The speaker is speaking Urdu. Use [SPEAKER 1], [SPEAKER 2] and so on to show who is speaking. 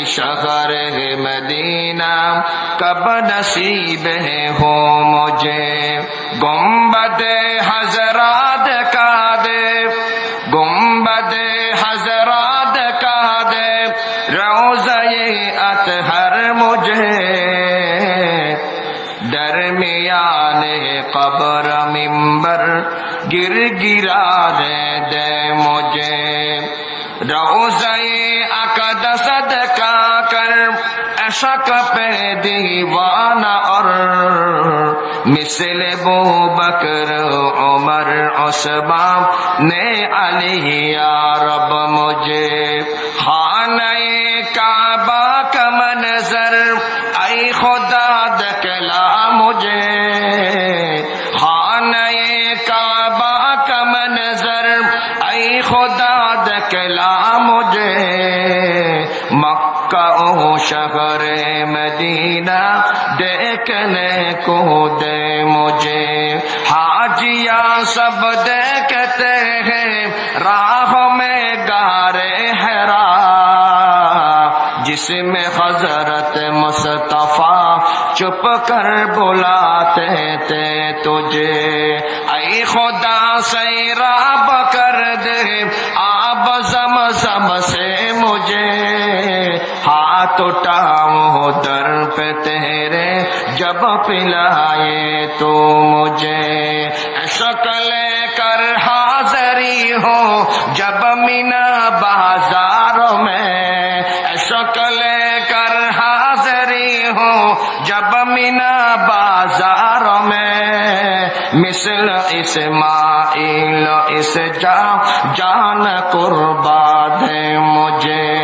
[SPEAKER 1] شہر مدینہ کب نصیب ہو مجھے گنبد حضرات کا دے گنبد حضرات کا دے روضہ اطہر مجھے درمیان قبر منبر گر گرا دے مجھے روضہ اقدس صدقہ کر عشق پہ دیوانہ اور مثل ابو بکر عمر عثمان نے علی یا رب مجھے خانہ کعبہ کا منظر اے خدا دکھلا مجھے خانہ کعبہ کا منظر اے خدا دکھلا مجھے مکہ و شہر مدینہ دیکھنے کو دے مجھے حاجیاں سب دیکھتے ہیں راہ میں غار حرا جس میں حضرت مصطفیٰ چپ کر بلاتے تھے تجھے اے خدا سیراب کر دے آب زمزم سے مجھے ہاتھ اٹھاؤں در پہ تیرے جب پلائے تو مجھے شکل کر حاضری ہو جب مینا بازاروں میں شکل کر حاضری ہو جب مینا بازاروں میں مثل اسماعیل اس جان قربا دے مجھے